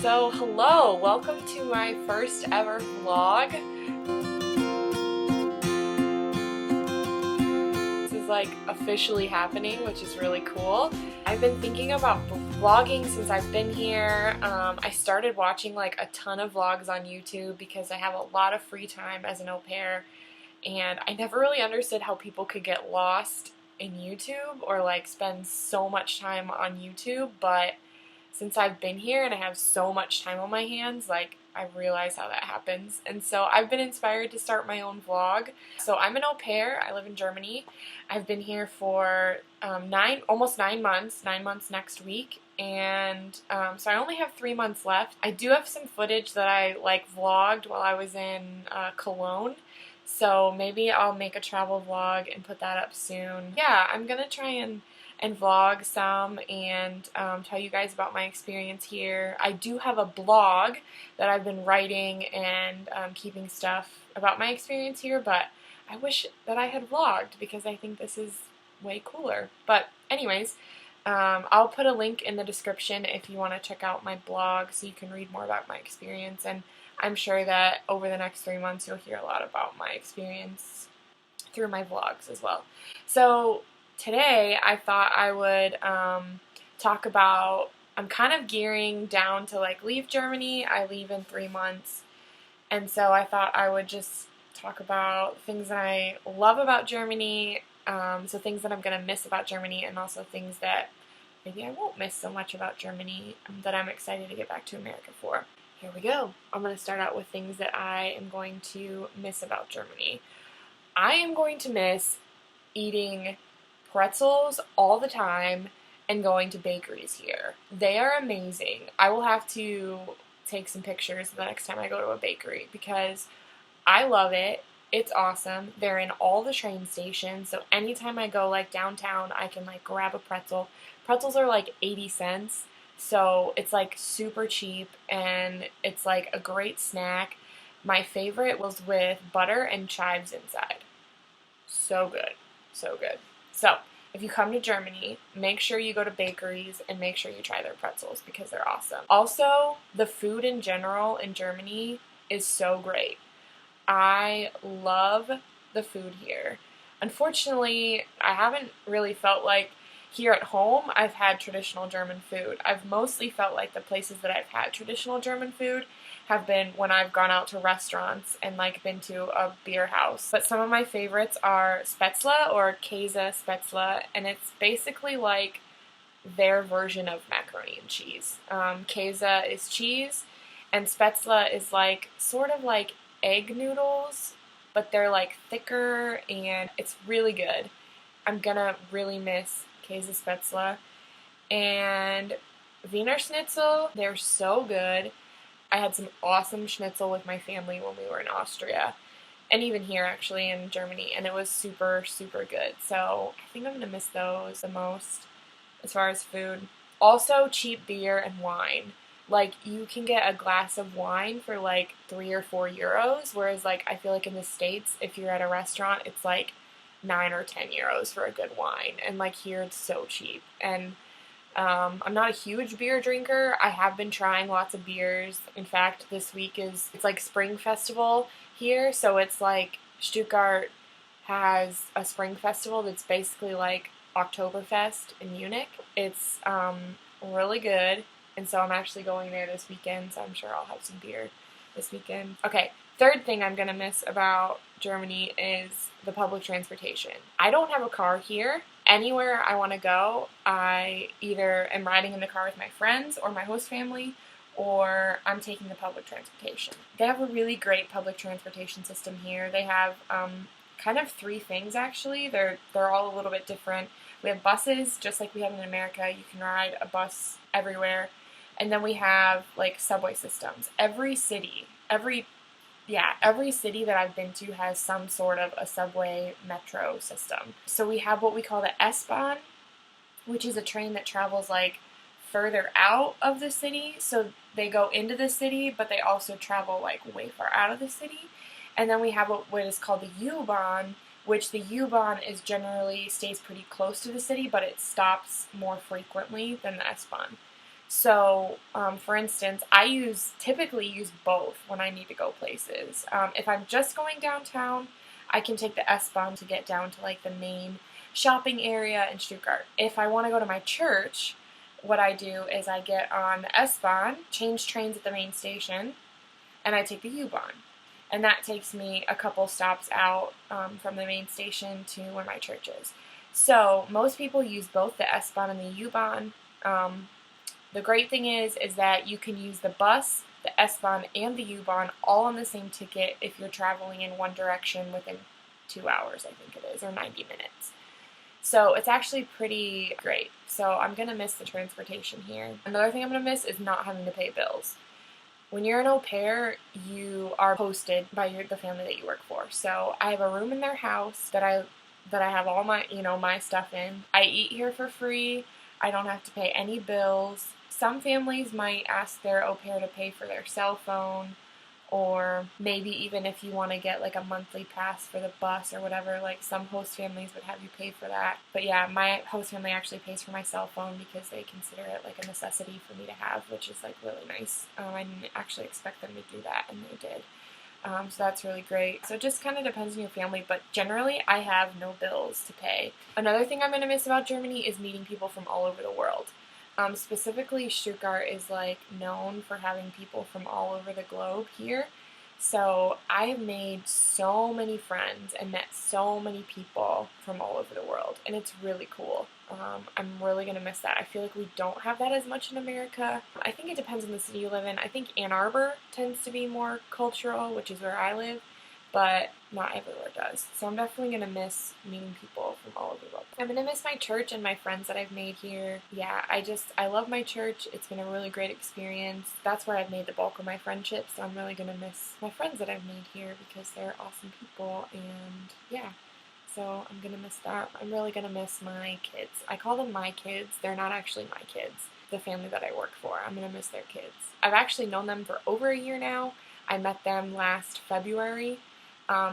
So hello, welcome to my first ever vlog. This is like officially happening, which is really cool. I've been thinking about vlogging since I've been here. I started watching like a ton of vlogs on YouTube because I have a lot of free time as an au pair, and I never really understood how people could get lost in YouTube or like spend so much time on YouTube, but since I've been here and I have so much time on my hands, like, I realize how that happens. And so I've been inspired to start my own vlog. So I'm an au pair. I live in Germany. I've been here for almost 9 months, 9 months next week. And so I only have 3 months left. I do have some footage that I like vlogged while I was in Cologne. So maybe I'll make a travel vlog and put that up soon. Yeah, I'm gonna try and vlog some and tell you guys about my experience here. I do have a blog that I've been writing and keeping stuff about my experience here, but I wish that I had vlogged because I think this is way cooler. But anyways, I'll put a link in the description if you want to check out my blog so you can read more about my experience, and I'm sure that over the next 3 months you'll hear a lot about my experience through my vlogs as well. So today I thought I would talk about, I'm kind of gearing down to like leave Germany. I leave in 3 months, and so I thought I would just talk about things that I love about Germany, so things that I'm going to miss about Germany, and also things that maybe I won't miss so much about Germany that I'm excited to get back to America for. Here we go. I'm going to start out with things that I am going to miss about Germany. I am going to miss eating pretzels all the time and going to bakeries here. They are amazing. I will have to take some pictures the next time I go to a bakery because I love it. It's awesome. They're in all the train stations, so anytime I go like downtown, I can like grab a pretzel. Pretzels are like 80 cents, so it's like super cheap and it's like a great snack. My favorite was with butter and chives inside. So good. So good. So, if you come to Germany, make sure you go to bakeries and make sure you try their pretzels because they're awesome. Also, the food in general in Germany is so great. I love the food here. Unfortunately, I haven't really felt like here at home I've had traditional German food. I've mostly felt like the places that I've had traditional German food have been when I've gone out to restaurants and like been to a beer house. But some of my favorites are Spätzle or Käse Spätzle, and it's basically like their version of macaroni and cheese. Käse is cheese, and Spätzle is like sort of like egg noodles, but they're like thicker and it's really good. I'm gonna really miss Käse Spätzle. And Wiener Schnitzel, they're so good. I had some awesome schnitzel with my family when we were in Austria, and even here actually in Germany, and it was super, super good. So I think I'm going to miss those the most as far as food. Also, cheap beer and wine. Like, you can get a glass of wine for like 3 or 4 euros, whereas like I feel like in the States, if you're at a restaurant, it's like 9 or 10 euros for a good wine, and like here it's so cheap. And I'm not a huge beer drinker. I have been trying lots of beers. In fact, this week it's like Spring Festival here, so it's like Stuttgart has a Spring Festival that's basically like Oktoberfest in Munich. It's really good, and so I'm actually going there this weekend, so I'm sure I'll have some beer this weekend. Okay, third thing I'm gonna miss about Germany is the public transportation. I don't have a car here. Anywhere I want to go, I either am riding in the car with my friends or my host family, or I'm taking the public transportation. They have a really great public transportation system here. They have kind of 3 things actually. They're all a little bit different. We have buses, just like we have in America. You can ride a bus everywhere. And then we have like subway systems. Every city that I've been to has some sort of a subway metro system. So we have what we call the S-Bahn, which is a train that travels like further out of the city. So they go into the city, but they also travel like way far out of the city. And then we have what is called the U-Bahn, which the U-Bahn is generally stays pretty close to the city, but it stops more frequently than the S-Bahn. So, for instance, I typically use both when I need to go places. If I'm just going downtown, I can take the S-Bahn to get down to like the main shopping area in Stuttgart. If I want to go to my church, what I do is I get on the S-Bahn, change trains at the main station, and I take the U-Bahn. And that takes me a couple stops out from the main station to where my church is. So most people use both the S-Bahn and the U-Bahn. The great thing is that you can use the bus, the S-Bahn, and the U-Bahn all on the same ticket if you're traveling in one direction within 2 hours, I think it is, or 90 minutes. So it's actually pretty great. So I'm going to miss the transportation here. Another thing I'm going to miss is not having to pay bills. When you're an au pair, you are hosted by the family that you work for. So I have a room in their house that I have all my, my stuff in. I eat here for free. I don't have to pay any bills. Some families might ask their au pair to pay for their cell phone, or maybe even if you want to get like a monthly pass for the bus or whatever, like some host families would have you pay for that. But yeah, my host family actually pays for my cell phone because they consider it like a necessity for me to have, which is like really nice. I didn't actually expect them to do that, and they did. So that's really great. So it just kind of depends on your family, but generally I have no bills to pay. Another thing I'm going to miss about Germany is meeting people from all over the world. Specifically, Stuttgart is like known for having people from all over the globe here. So I have made so many friends and met so many people from all over the world, and it's really cool. I'm really going to miss that. I feel like we don't have that as much in America. I think it depends on the city you live in. I think Ann Arbor tends to be more cultural, which is where I live, but not everywhere does. So I'm definitely going to miss meeting people from all over the world. I'm going to miss my church and my friends that I've made here. Yeah, I love my church. It's been a really great experience. That's where I've made the bulk of my friendships, so I'm really going to miss my friends that I've made here because they're awesome people, and yeah. So I'm going to miss that. I'm really going to miss my kids. I call them my kids. They're not actually my kids. The family that I work for. I'm going to miss their kids. I've actually known them for over a year now. I met them last February.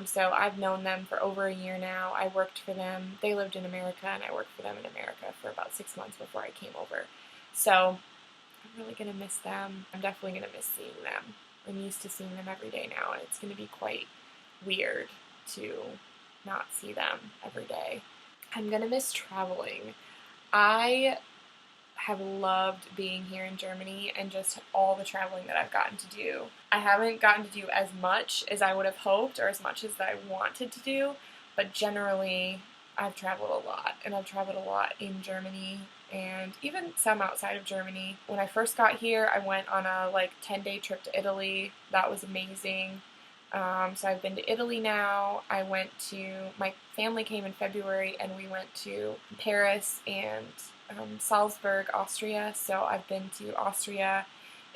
So I've known them for over a year now. I worked for them. They lived in America, and I worked for them in America for about 6 months before I came over. So I'm really going to miss them. I'm definitely going to miss seeing them. I'm used to seeing them every day now, and it's going to be quite weird to not see them every day. I'm going to miss traveling. I have loved being here in Germany and just all the traveling that I've gotten to do. I haven't gotten to do as much as I would have hoped or as much as I wanted to do, but generally I've traveled a lot, and I've traveled a lot in Germany and even some outside of Germany. When I first got here, I went on a 10-day trip to Italy. That was amazing. So I've been to Italy now. My family came in February, and we went to Paris and Salzburg, Austria. So I've been to Austria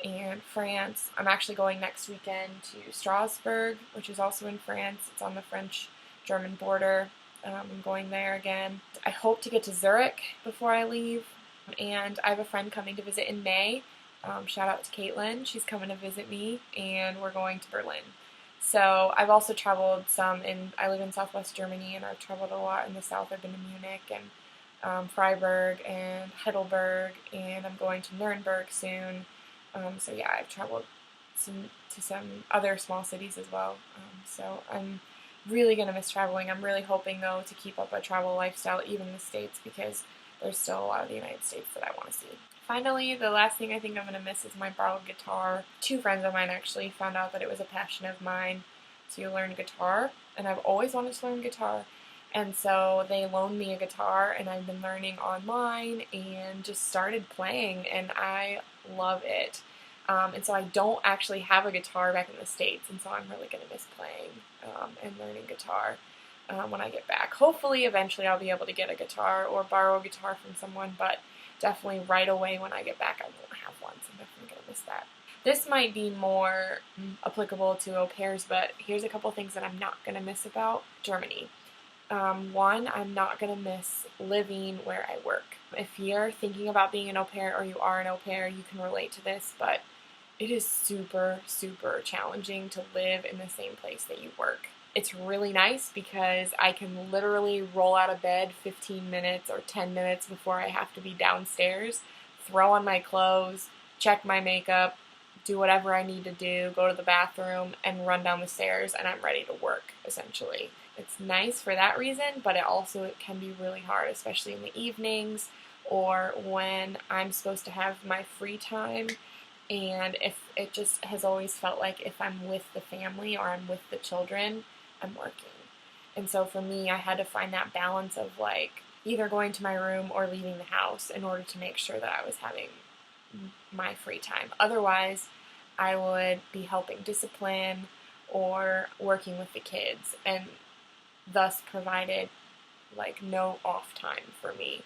and France. I'm actually going next weekend to Strasbourg, which is also in France. It's on the French-German border. I'm going there again. I hope to get to Zurich before I leave. And I have a friend coming to visit in May. Shout out to Caitlin. She's coming to visit me, and we're going to Berlin. So I've also traveled some I live in southwest Germany, and I've traveled a lot in the south. I've been to Munich and Freiburg and Heidelberg, and I'm going to Nuremberg soon. So yeah, I've traveled to some other small cities as well. So I'm really going to miss traveling. I'm really hoping, though, to keep up a travel lifestyle, even in the States, because there's still a lot of the United States that I want to see. Finally, the last thing I think I'm going to miss is my borrowed guitar. 2 friends of mine actually found out that it was a passion of mine to learn guitar, and I've always wanted to learn guitar, and so they loaned me a guitar, and I've been learning online and just started playing, and I love it. And so I don't actually have a guitar back in the States, and so I'm really going to miss playing and learning guitar when I get back. Hopefully, eventually I'll be able to get a guitar or borrow a guitar from someone, but definitely right away when I get back I won't have one, so I'm definitely going to miss that. This might be more applicable to au pairs, but here's a couple things that I'm not going to miss about Germany. One, I'm not going to miss living where I work. If you're thinking about being an au pair or you are an au pair, you can relate to this, but it is super, super challenging to live in the same place that you work. It's really nice because I can literally roll out of bed 15 minutes or 10 minutes before I have to be downstairs throw on my clothes, check my makeup, do whatever I need to do, go to the bathroom, and run down the stairs, and I'm ready to work, essentially. It's nice for that reason, but it can be really hard, especially in the evenings or when I'm supposed to have my free time. And if it just has always felt like if I'm with the family or I'm with the children, I'm working. And so for me, I had to find that balance of like either going to my room or leaving the house in order to make sure that I was having my free time. Otherwise, I would be helping discipline or working with the kids, and thus provided like no off time for me.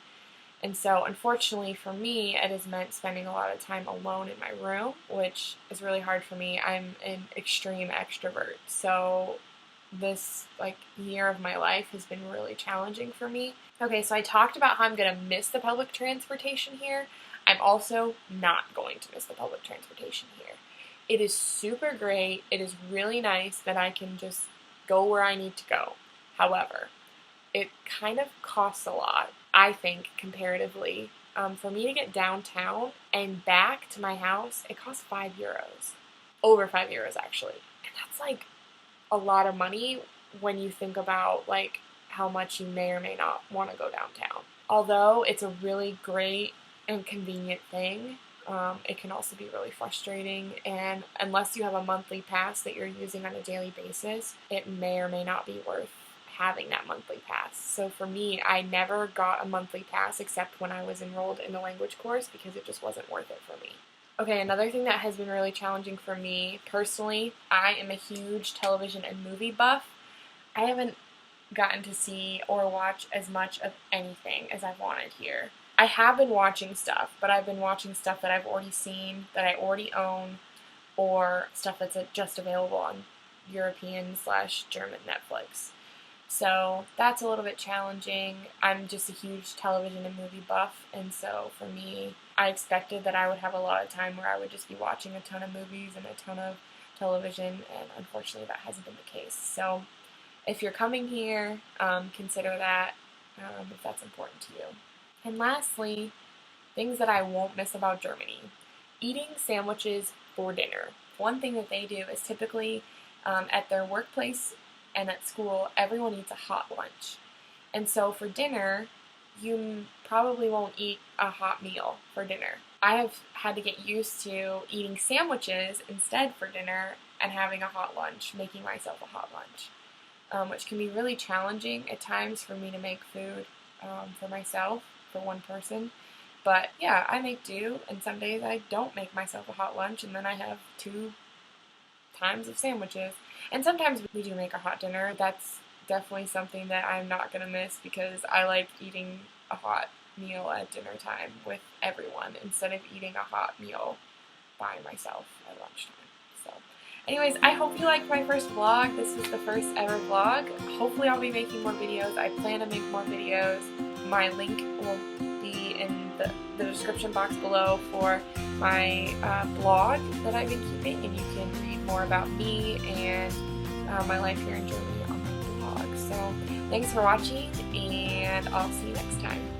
And so unfortunately for me, it has meant spending a lot of time alone in my room, which is really hard for me. I'm an extreme extrovert, so this like year of my life has been really challenging for me. Okay, so I talked about how I'm going to miss the public transportation here. I'm also not going to miss the public transportation here. It is super great. It is really nice that I can just go where I need to go. However, it kind of costs a lot, I think, comparatively. For me to get downtown and back to my house, it costs €5. Over €5, actually. And that's like a lot of money when you think about like how much you may or may not want to go downtown. Although it's a really great and convenient thing, it can also be really frustrating, and unless you have a monthly pass that you're using on a daily basis, it may or may not be worth having that monthly pass. So for me, I never got a monthly pass except when I was enrolled in the language course because it just wasn't worth it for me. Okay, another thing that has been really challenging for me personally, I am a huge television and movie buff. I haven't gotten to see or watch as much of anything as I've wanted here. I have been watching stuff, but I've been watching stuff that I've already seen, that I already own, or stuff that's just available on European/German Netflix. So that's a little bit challenging. I'm just a huge television and movie buff, and so for me, I expected that I would have a lot of time where I would just be watching a ton of movies and a ton of television, and unfortunately that hasn't been the case. So if you're coming here, consider that if that's important to you. And lastly, things that I won't miss about Germany. Eating sandwiches for dinner. One thing that they do is typically at their workplace and at school, everyone eats a hot lunch. And so for dinner, you probably won't eat a hot meal for dinner. I have had to get used to eating sandwiches instead for dinner and having a hot lunch, making myself a hot lunch, which can be really challenging at times for me to make food for myself, for one person. But yeah, I make do, and some days I don't make myself a hot lunch, and then I have 2 times of sandwiches. And sometimes we do make a hot dinner. That's definitely something that I'm not going to miss because I like eating a hot meal at dinner time with everyone instead of eating a hot meal by myself at lunchtime. So anyways, I hope you liked my first vlog. This was the first ever vlog. Hopefully I'll be making more videos. I plan to make more videos. My link will be in the description box below for my blog that I've been keeping, and you can read more about me and my life here in Germany on my blog. So thanks for watching, and I'll see you next time.